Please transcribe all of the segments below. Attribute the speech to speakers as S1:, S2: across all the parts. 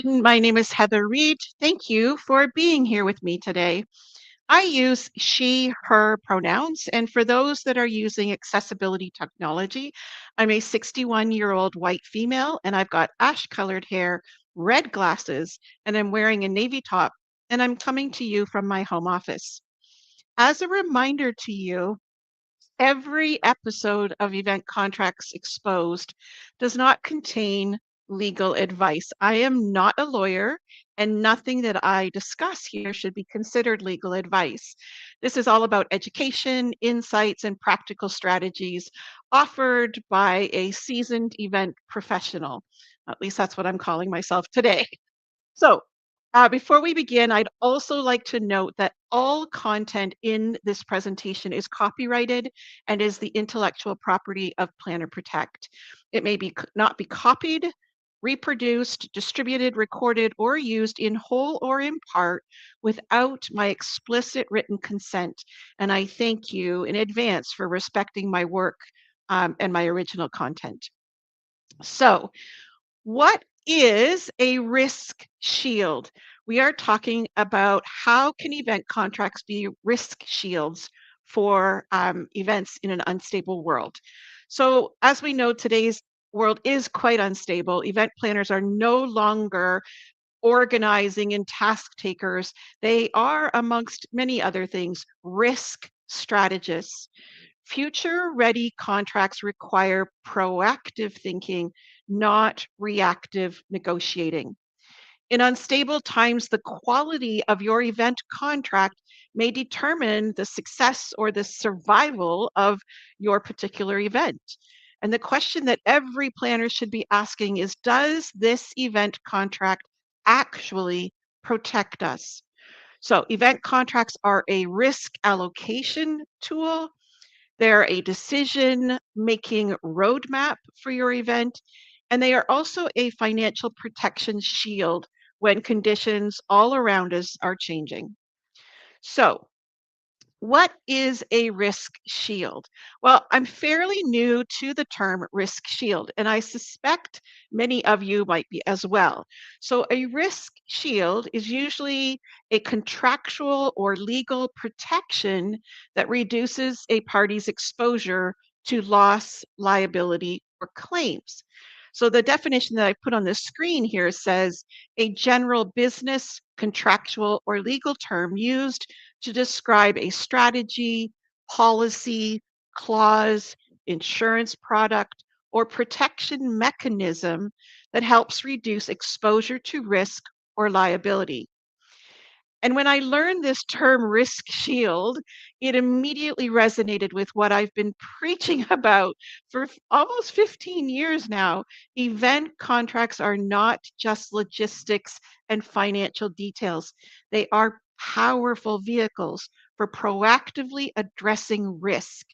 S1: My name is Heather Reed. Thank you for being here with me today. I use she, her pronouns, and for those that are using accessibility technology, I'm a 61-year-old white female and I've got ash colored hair, red glasses, and I'm wearing a navy top, and I'm coming to you from my home office. As a reminder to you, every episode of Event Contracts Exposed does not contain legal advice. I am not a lawyer, and nothing that I discuss here should be considered legal advice. This is all about education, insights, and practical strategies offered by a seasoned event professional. At least that's what I'm calling myself today. So, before we begin, I'd also like to note that all content in this presentation is copyrighted and is the intellectual property of Planner Protect. It may not be copied, reproduced, distributed, recorded, or used in whole or in part without my explicit written consent. And I thank you in advance for respecting my work and my original content. So, what is a risk shield? We are talking about how can event contracts be risk shields for events in an unstable world. So as we know, today's world is quite unstable. Event planners are no longer organizing and task takers. They are, amongst many other things, risk strategists. Future ready contracts require proactive thinking, not reactive negotiating. In unstable times, the quality of your event contract may determine the success or the survival of your particular event. And the question that every planner should be asking is, does this event contract actually protect us? So, event contracts are a risk allocation tool, they're a decision-making roadmap for your event, and they are also a financial protection shield when conditions all around us are changing. So, what is a risk shield? Well, I'm fairly new to the term risk shield, and I suspect many of you might be as well. So, a risk shield is usually a contractual or legal protection that reduces a party's exposure to loss, liability, or claims. So, the definition that I put on the screen here says a general business, contractual, or legal term used to describe a strategy, policy, clause, insurance product, or protection mechanism that helps reduce exposure to risk or liability. And when I learned this term risk shield, it immediately resonated with what I've been preaching about for almost 15 years now. Event contracts are not just logistics and financial details, they are powerful vehicles for proactively addressing risk.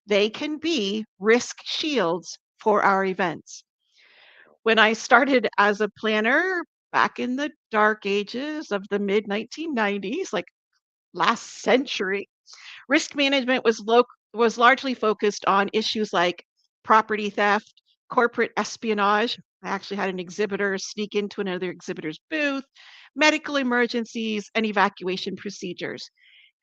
S1: They can be risk shields for our events. When I started as a planner back in the dark ages of the mid 1990s, like last century, risk management was largely focused on issues like property theft, corporate espionage. I actually had an exhibitor sneak into another exhibitor's booth, medical emergencies, and evacuation procedures.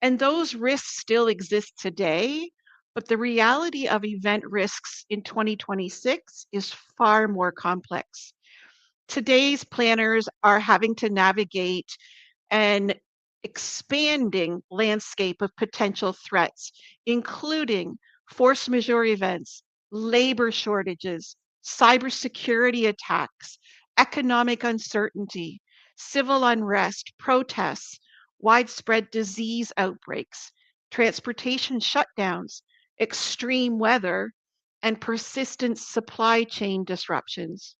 S1: And those risks still exist today, but the reality of event risks in 2026 is far more complex. Today's planners are having to navigate an expanding landscape of potential threats, including force majeure events, labor shortages, cybersecurity attacks, economic uncertainty, civil unrest, protests, widespread disease outbreaks, transportation shutdowns, extreme weather, and persistent supply chain disruptions.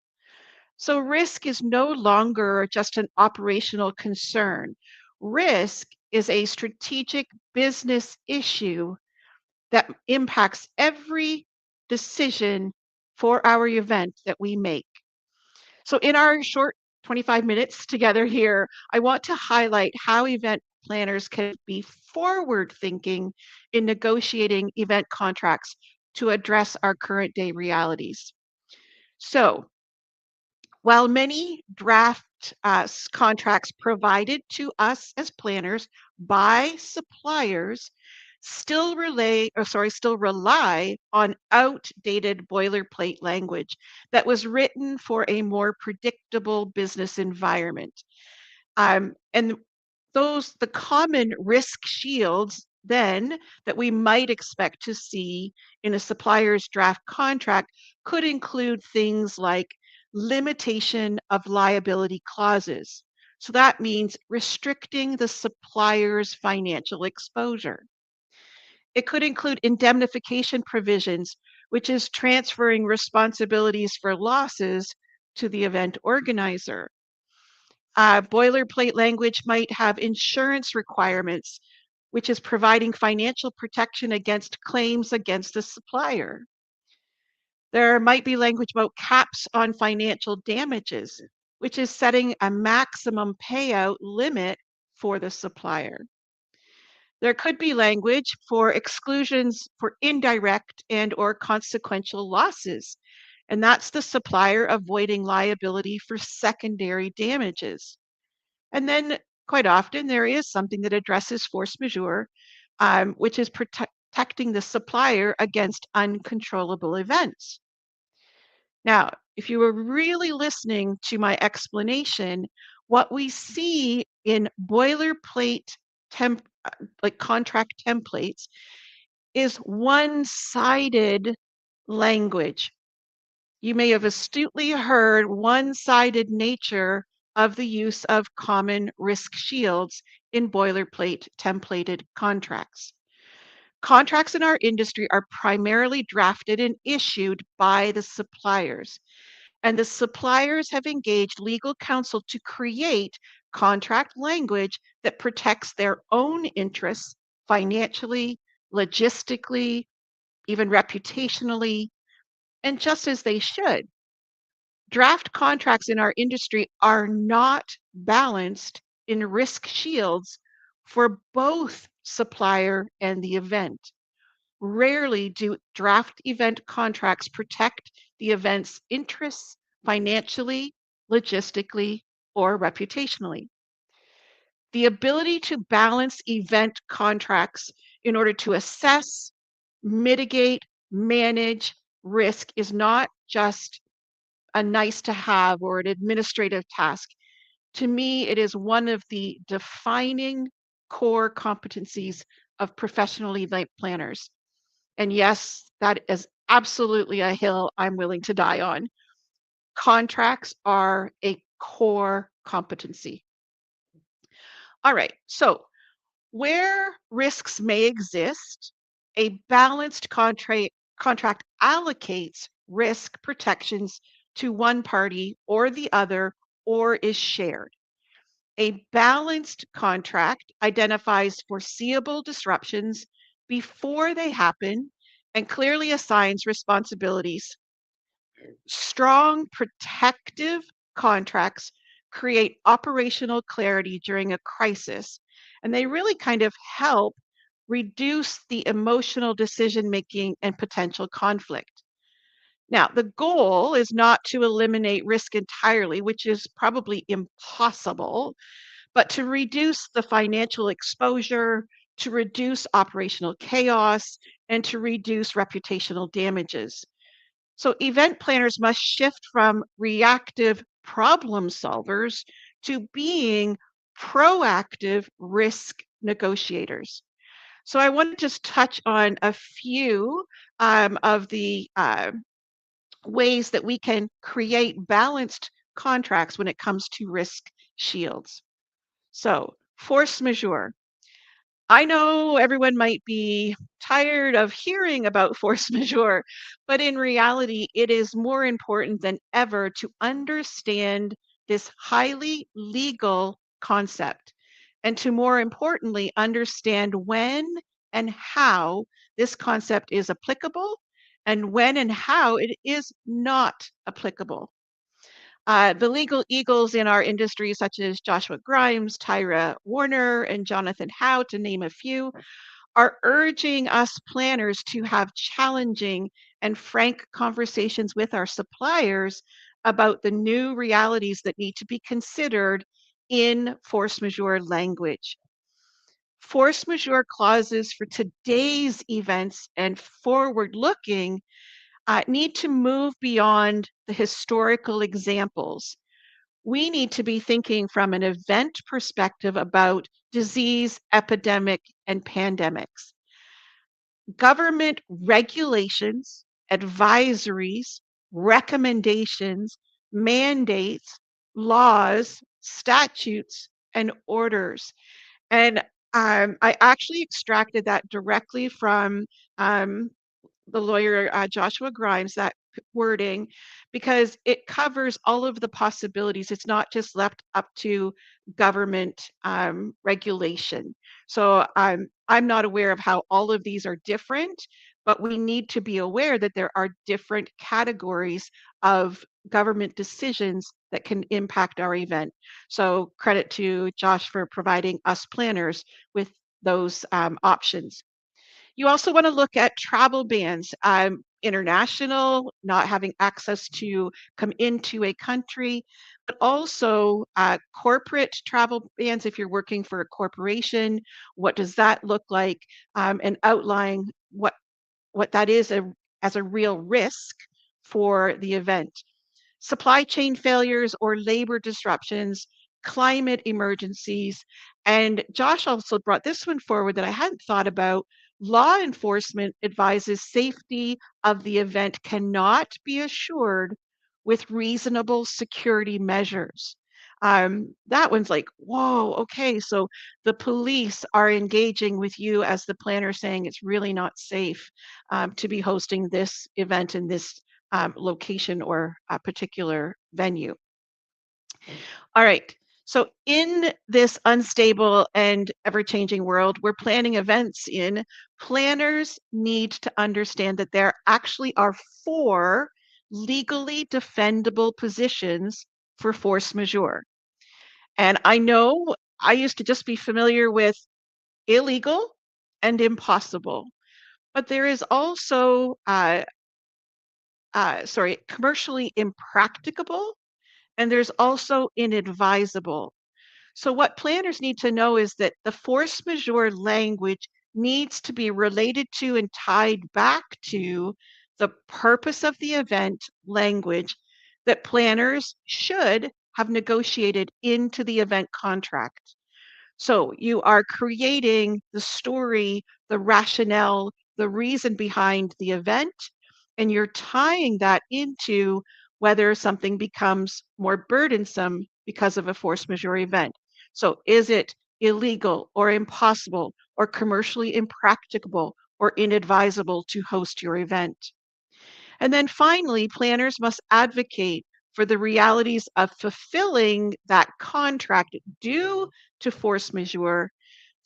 S1: So risk is no longer just an operational concern. Risk is a strategic business issue that impacts every decision for our event that we make. So, in our short 25 minutes together here, I want to highlight how event planners can be forward thinking in negotiating event contracts to address our current day realities. So, while many draft contracts provided to us as planners by suppliers still rely on outdated boilerplate language that was written for a more predictable business environment. And the common risk shields then that we might expect to see in a supplier's draft contract could include things like limitation of liability clauses. So that means restricting the supplier's financial exposure. It could include indemnification provisions, which is transferring responsibilities for losses to the event organizer. Boilerplate language might have insurance requirements, which is providing financial protection against claims against the supplier. There might be language about caps on financial damages, which is setting a maximum payout limit for the supplier. There could be language for exclusions for indirect and or consequential losses, and that's the supplier avoiding liability for secondary damages. And then quite often there is something that addresses force majeure, which is protecting the supplier against uncontrollable events. Now, if you were really listening to my explanation, what we see in boilerplate like contract templates is one-sided language. You may have astutely heard one-sided nature of the use of common risk shields in boilerplate templated contracts. Contracts in our industry are primarily drafted and issued by the suppliers, and the suppliers have engaged legal counsel to create contract language that protects their own interests financially, logistically, even reputationally, and just as they should. Draft contracts in our industry are not balanced in risk shields for both supplier and the event. Rarely do draft event contracts protect the event's interests financially, logistically, or reputationally. The ability to balance event contracts in order to assess, mitigate, manage risk is not just a nice to have or an administrative task. To me, it is one of the defining core competencies of professional event planners. And yes, that is absolutely a hill I'm willing to die on. Contracts are a core competency. All right, so where risks may exist, a balanced contract allocates risk protections to one party or the other or is shared. A balanced contract identifies foreseeable disruptions before they happen and clearly assigns responsibilities. Strong protective contracts create operational clarity during a crisis, and they really kind of help reduce the emotional decision making and potential conflict. Now, the goal is not to eliminate risk entirely, which is probably impossible, but to reduce the financial exposure, to reduce operational chaos, and to reduce reputational damages. So, event planners must shift from reactive problem solvers to being proactive risk negotiators. So, I want to just touch on a few of the ways that we can create balanced contracts when it comes to risk shields. So, force majeure. I know everyone might be tired of hearing about force majeure, but in reality, it is more important than ever to understand this highly legal concept and to more importantly, understand when and how this concept is applicable and when and how it is not applicable. The legal eagles in our industry, such as Joshua Grimes, Tyra Warner, and Jonathan Howe, to name a few, are urging us planners to have challenging and frank conversations with our suppliers about the new realities that need to be considered in force majeure language. Force majeure clauses for today's events and forward looking need to move beyond the historical examples. We need to be thinking from an event perspective about disease, epidemic, and pandemics. Government regulations, advisories, recommendations, mandates, laws, statutes, and orders. And I actually extracted that directly from um, the lawyer Joshua Grimes, that wording, because it covers all of the possibilities. It's not just left up to government regulation. So I'm not aware of how all of these are different, but we need to be aware that there are different categories of government decisions that can impact our event. So credit to Josh for providing us planners with those options. You also want to look at travel bans, international, not having access to come into a country, but also corporate travel bans if you're working for a corporation. What does that look like? And outline what that is as a real risk for the event. Supply chain failures or labor disruptions, climate emergencies. And Josh also brought this one forward that I hadn't thought about. Law enforcement advises safety of the event cannot be assured with reasonable security measures. That one's like, whoa, okay. So the police are engaging with you as the planner saying it's really not safe to be hosting this event in this location or a particular venue. All right. So, in this unstable and ever changing world, we're planning events in. Planners need to understand that there actually are four legally defendable positions for force majeure. And I know I used to just be familiar with illegal and impossible, but there is also, commercially impracticable, and there's also inadvisable. So, what planners need to know is that the force majeure language needs to be related to and tied back to the purpose of the event language that planners should have negotiated into the event contract. So you are creating the story, the rationale, the reason behind the event, and you're tying that into whether something becomes more burdensome because of a force majeure event. So is it illegal or impossible or commercially impracticable or inadvisable to host your event? And then finally, planners must advocate for the realities of fulfilling that contract due to force majeure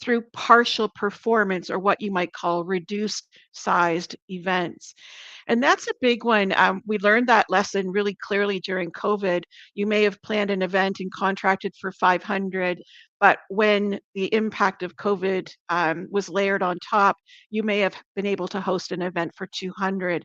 S1: through partial performance or what you might call reduced sized events. And that's a big one. We learned that lesson really clearly during COVID. You may have planned an event and contracted for 500, but when the impact of COVID was layered on top, you may have been able to host an event for 200,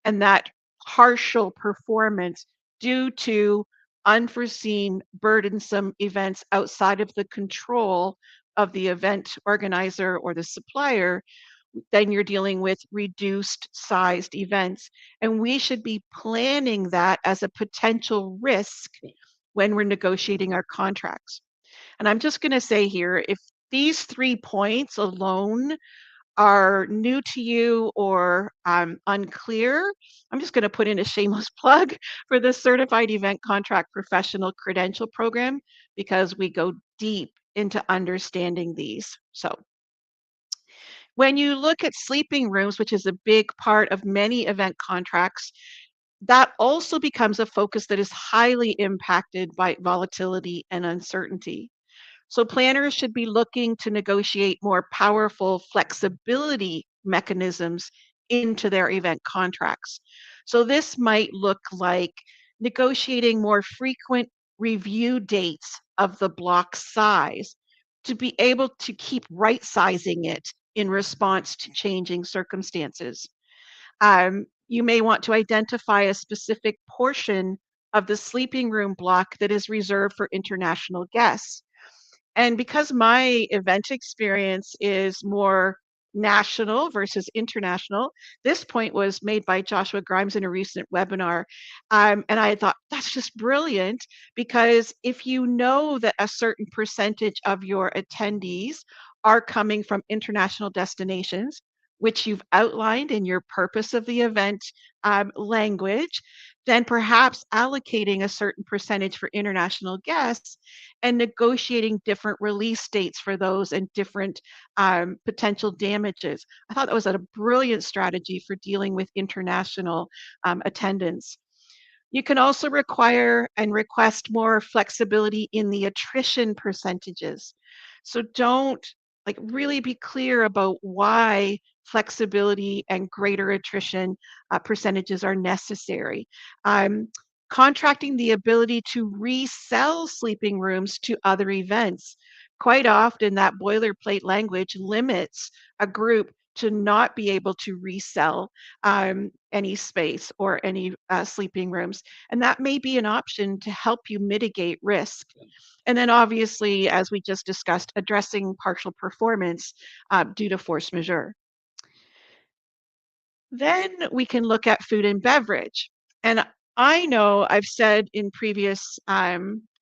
S1: and that partial performance due to unforeseen burdensome events outside of the control of the event organizer or the supplier, then you're dealing with reduced sized events. And we should be planning that as a potential risk when we're negotiating our contracts. And I'm just going to say here, if these 3 points alone are new to you or unclear, I'm just going to put in a shameless plug for the Certified Event Contract Professional Credential Program because we go deep into understanding these. So, when you look at sleeping rooms, which is a big part of many event contracts, that also becomes a focus that is highly impacted by volatility and uncertainty. So planners should be looking to negotiate more powerful flexibility mechanisms into their event contracts. So this might look like negotiating more frequent review dates of the block size to be able to keep right sizing it in response to changing circumstances. You may want to identify a specific portion of the sleeping room block that is reserved for international guests. And because my event experience is more national versus international, this point was made by Joshua Grimes in a recent webinar. And I thought that's just brilliant because if you know that a certain percentage of your attendees are coming from international destinations, which you've outlined in your purpose of the event language, then perhaps allocating a certain percentage for international guests and negotiating different release dates for those and different potential damages. I thought that was a brilliant strategy for dealing with international attendance. You can also require and request more flexibility in the attrition percentages. So don't really be clear about why flexibility and greater attrition percentages are necessary. Um, Contracting the ability to resell sleeping rooms to other events. Quite often, that boilerplate language limits a group to not be able to resell any space or any sleeping rooms. And that may be an option to help you mitigate risk. And then, obviously, as we just discussed, addressing partial performance due to force majeure. Then we can look at food and beverage. And I know I've said in previous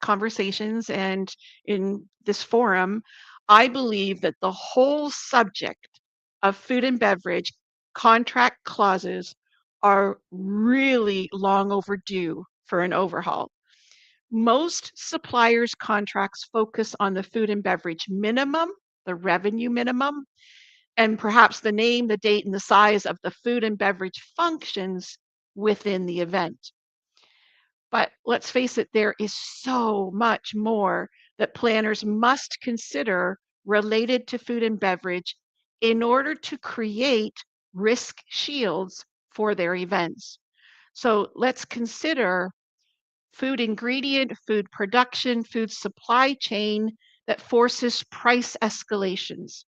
S1: conversations and in this forum, I believe that the whole subject of food and beverage contract clauses are really long overdue for an overhaul. Most suppliers' contracts focus on the food and beverage minimum, the revenue minimum, and perhaps the name, the date, and the size of the food and beverage functions within the event. But let's face it, there is so much more that planners must consider related to food and beverage in order to create risk shields for their events. So let's consider food ingredient, food production, food supply chain that forces price escalations.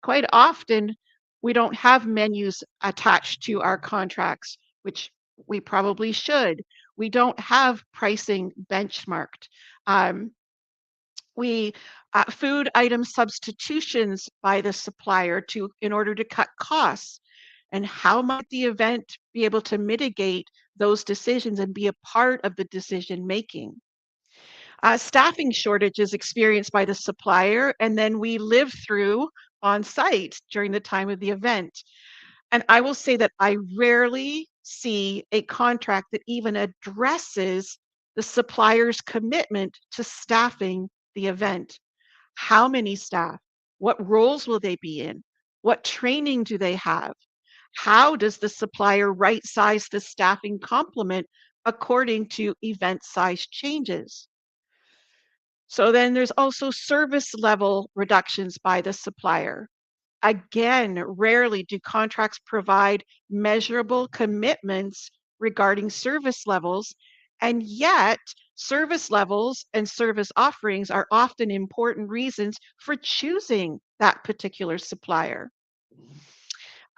S1: Quite often, we don't have menus attached to our contracts, which we probably should. We don't have pricing benchmarked. Um, we food item substitutions by the supplier to in order to cut costs. And how might the event be able to mitigate those decisions and be a part of the decision making? Staffing shortages experienced by the supplier, and then we live through on site during the time of the event. And I will say that I rarely see a contract that even addresses the supplier's commitment to staffing the event. How many staff? What roles will they be in? What training do they have? How does the supplier right size the staffing complement according to event size changes? So then there's also service level reductions by the supplier. Again, rarely do contracts provide measurable commitments regarding service levels, and yet service levels and service offerings are often important reasons for choosing that particular supplier.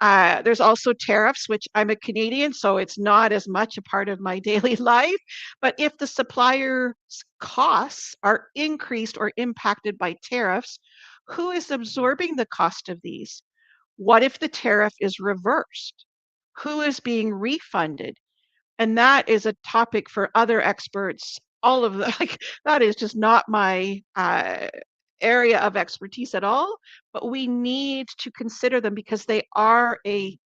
S1: There's also tariffs, which I'm a Canadian, so it's not as much a part of my daily life. But if the supplier's costs are increased or impacted by tariffs, who is absorbing the cost of these? What if the tariff is reversed? Who is being refunded? And that is a topic for other experts. All of the like that is just not my area of expertise at all, but we need to consider them because they are a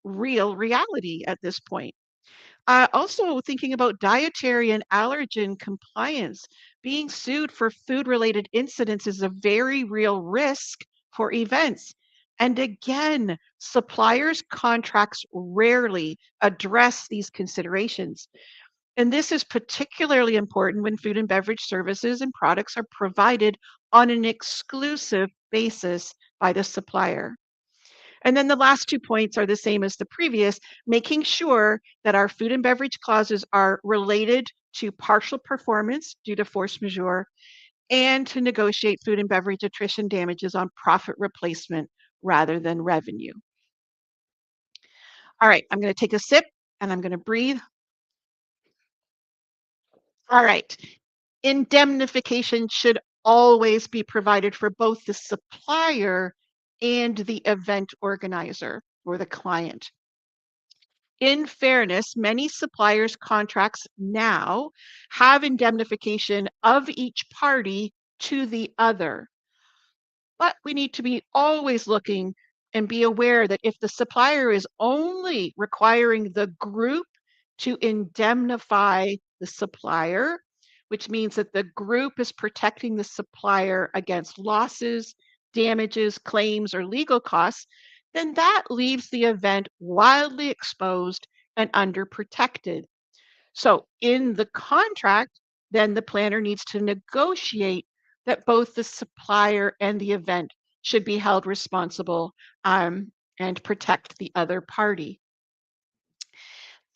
S1: real reality at this point. Also, thinking about dietary and allergen compliance, being sued for food related incidents is a very real risk for events. And again, suppliers' contracts rarely address these considerations. And this is particularly important when food and beverage services and products are provided on an exclusive basis by the supplier. And then the last 2 points are the same as the previous, making sure that our food and beverage clauses are related to partial performance due to force majeure and to negotiate food and beverage attrition damages on profit replacement rather than revenue. All right, I'm going to take a sip and I'm going to breathe. All right. Indemnification should always be provided for both the supplier and the event organizer or the client. In fairness, many suppliers' contracts now have indemnification of each party to the other. But we need to be always looking and be aware that if the supplier is only requiring the group to indemnify the supplier, which means that the group is protecting the supplier against losses, damages, claims, or legal costs, then that leaves the event wildly exposed and underprotected. So in the contract, then the planner needs to negotiate that both the supplier and the event should be held responsible and protect the other party.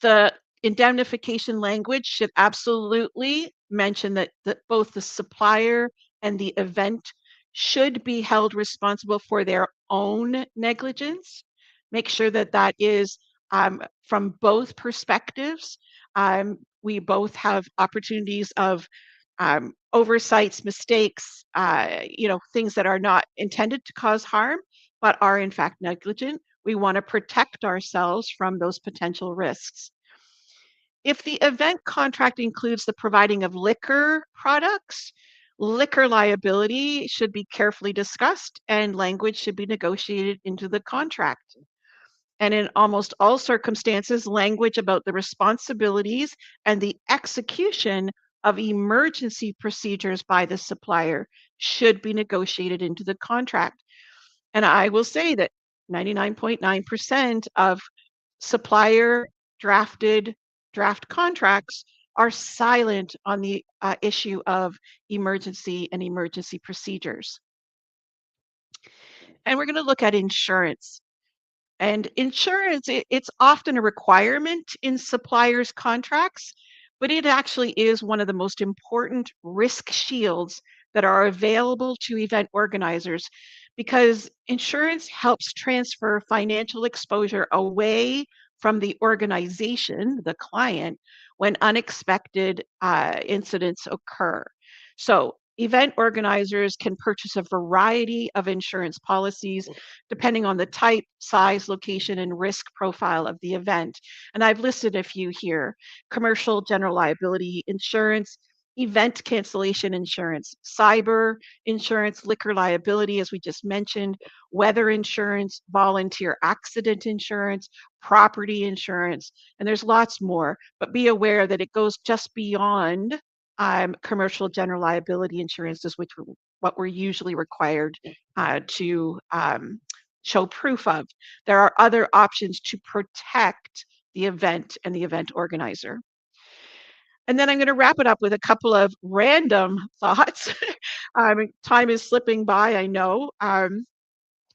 S1: The indemnification language should absolutely mention that both the supplier and the event should be held responsible for their own negligence. Make sure that that is from both perspectives. We both have opportunities of oversights, mistakes, things that are not intended to cause harm, but are in fact negligent. We want to protect ourselves from those potential risks. If the event contract includes the providing of liquor products, liquor liability should be carefully discussed and language should be negotiated into the contract. And in almost all circumstances, language about the responsibilities and the execution of emergency procedures by the supplier should be negotiated into the contract. And I will say that 99.9% of supplier drafted draft contracts are silent on the issue of emergency and emergency procedures. And we're going to look at insurance. And insurance, it's often a requirement in suppliers' contracts, but it actually is one of the most important risk shields that are available to event organizers because insurance helps transfer financial exposure away from the organization, the client, when unexpected incidents occur. So, event organizers can purchase a variety of insurance policies depending on the type, size, location, and risk profile of the event. And I've listed a few here: commercial general liability insurance, event cancellation insurance, cyber insurance, liquor liability, as we just mentioned, weather insurance, volunteer accident insurance, property insurance, and there's lots more. But be aware that it goes just beyond commercial general liability insurances, which what we're usually required to show proof of. There are other options to protect the event and the event organizer. And then I'm going to wrap it up with a couple of random thoughts. Time is slipping by, I know.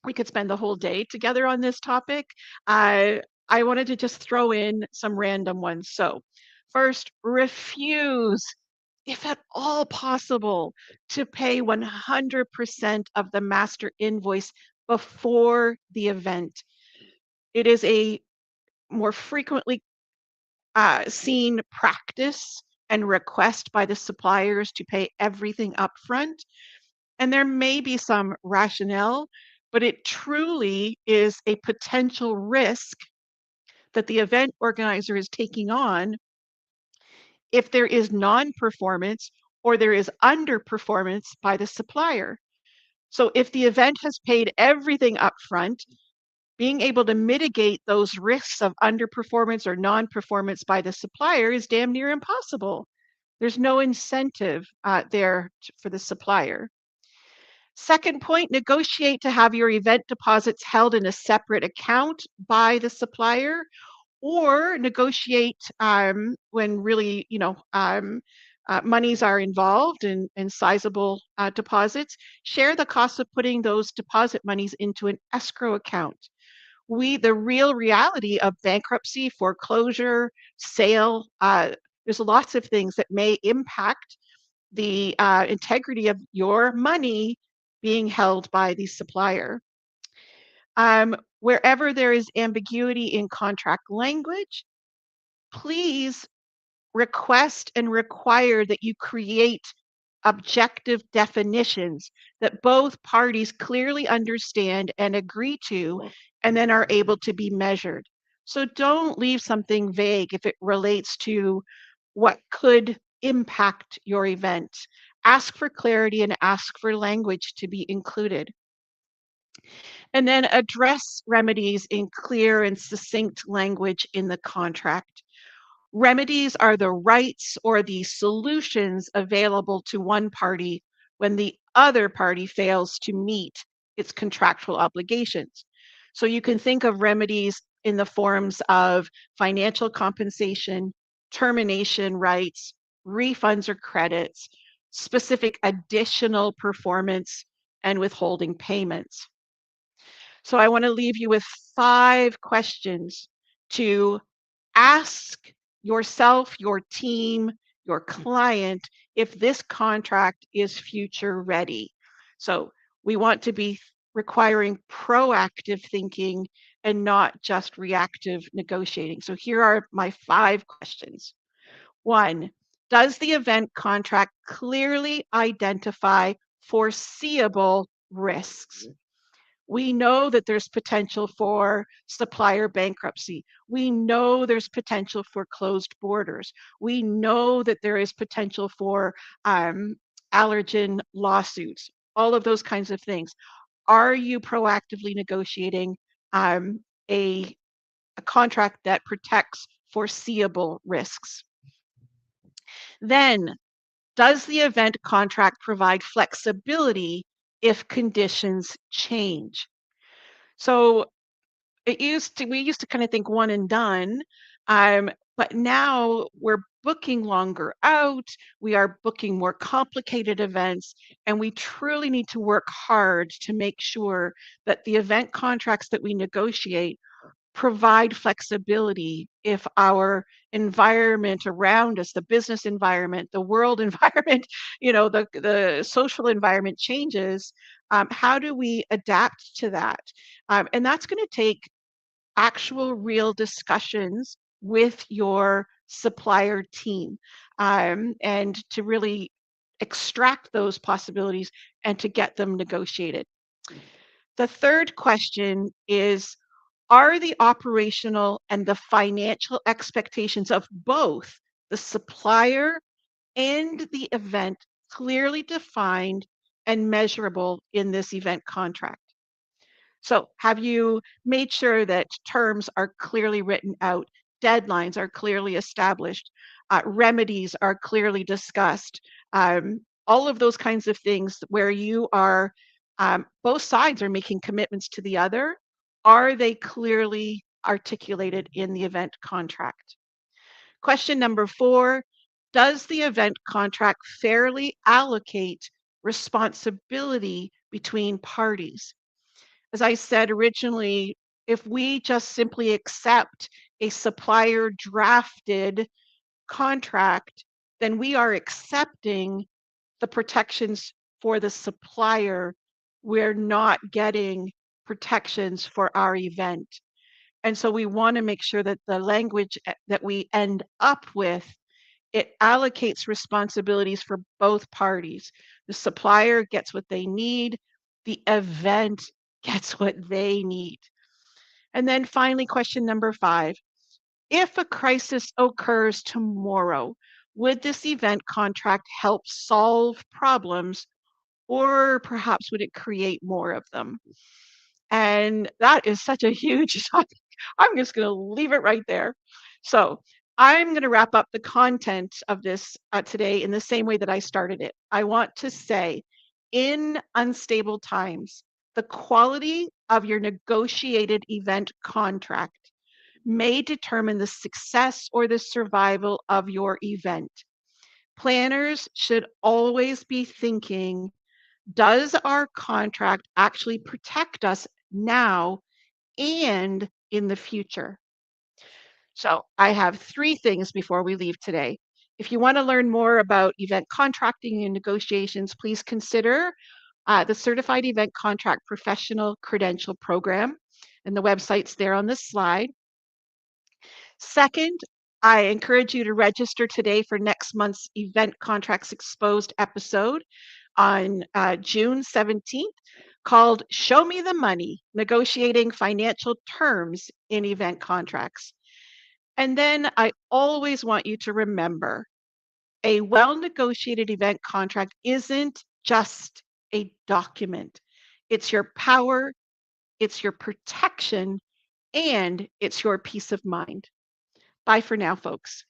S1: We could spend the whole day together on this topic. I wanted to just throw in some random ones. So, first, refuse, if at all possible, to pay 100% of the master invoice before the event. It is a more frequently seen practice and request by the suppliers to pay everything up front. And there may be some rationale, but it truly is a potential risk that the event organizer is taking on if there is non performance or there is underperformance by the supplier. So if the event has paid everything up front, being able to mitigate those risks of underperformance or non performance by the supplier is damn near impossible. There's no incentive for the supplier. Second point, negotiate to have your event deposits held in a separate account by the supplier or negotiate when really, monies are involved and sizable deposits. Share the cost of putting those deposit monies into an escrow account. The real reality of bankruptcy, foreclosure, sale, there's lots of things that may impact the integrity of your money being held by the supplier. Wherever there is ambiguity in contract language, please request and require that you create objective definitions that both parties clearly understand and agree to, and then are able to be measured. So don't leave something vague if it relates to what could impact your event. Ask for clarity and ask for language to be included. And then address remedies in clear and succinct language in the contract. Remedies are the rights or the solutions available to one party when the other party fails to meet its contractual obligations. So you can think of remedies in the forms of financial compensation, termination rights, refunds or credits, specific additional performance, and withholding payments. So I want to leave you with 5 questions to ask yourself, your team, your client if this contract is future ready. So we want to be requiring proactive thinking and not just reactive negotiating. So here are my 5 questions. 1, does the event contract clearly identify foreseeable risks? We know that there's potential for supplier bankruptcy. We know there's potential for closed borders. We know that there is potential for allergen lawsuits, all of those kinds of things. Are you proactively negotiating um, a, a contract that protects foreseeable risks? Then, does the event contract provide flexibility if conditions change? So we used to kind of think one and done, but now we're booking longer out, we are booking more complicated events, and we truly need to work hard to make sure that the event contracts that we negotiate provide flexibility if our environment around us, the business environment, the world environment, the social environment changes. How do we adapt to that? And that's going to take actual real discussions with your supplier team, and to really extract those possibilities and to get them negotiated. The third question is, are the operational and the financial expectations of both the supplier and the event clearly defined and measurable in this event contract? So, have you made sure that terms are clearly written out, deadlines are clearly established, remedies are clearly discussed, all of those kinds of things where you are, both sides are making commitments to the other? Are they clearly articulated in the event contract? Question number 4, does the event contract fairly allocate responsibility between parties? As I said originally, if we just simply accept a supplier drafted contract, then we are accepting the protections for the supplier. We're not getting protections for our event. And so we want to make sure that the language that we end up with, it allocates responsibilities for both parties. The supplier gets what they need, the event gets what they need. And then finally, question number 5, if a crisis occurs tomorrow, would this event contract help solve problems, or perhaps would it create more of them? And that is such a huge topic. I'm just going to leave it right there. So I'm going to wrap up the content of this today in the same way that I started it. I want to say, in unstable times, the quality of your negotiated event contract may determine the success or the survival of your event. Planners should always be thinking, does our contract actually protect us now and in the future? So I have 3 things before we leave today. If you want to learn more about event contracting and negotiations, please consider the Certified Event Contract Professional Credential Program, and the website's there on this slide. Second, I encourage you to register today for next month's Event Contracts Exposed episode on June 17th called Show Me the Money Negotiating Financial Terms in Event Contracts. And then I always want you to remember a well negotiated event contract isn't just a document, it's your power, it's your protection, and it's your peace of mind. Bye for now, folks.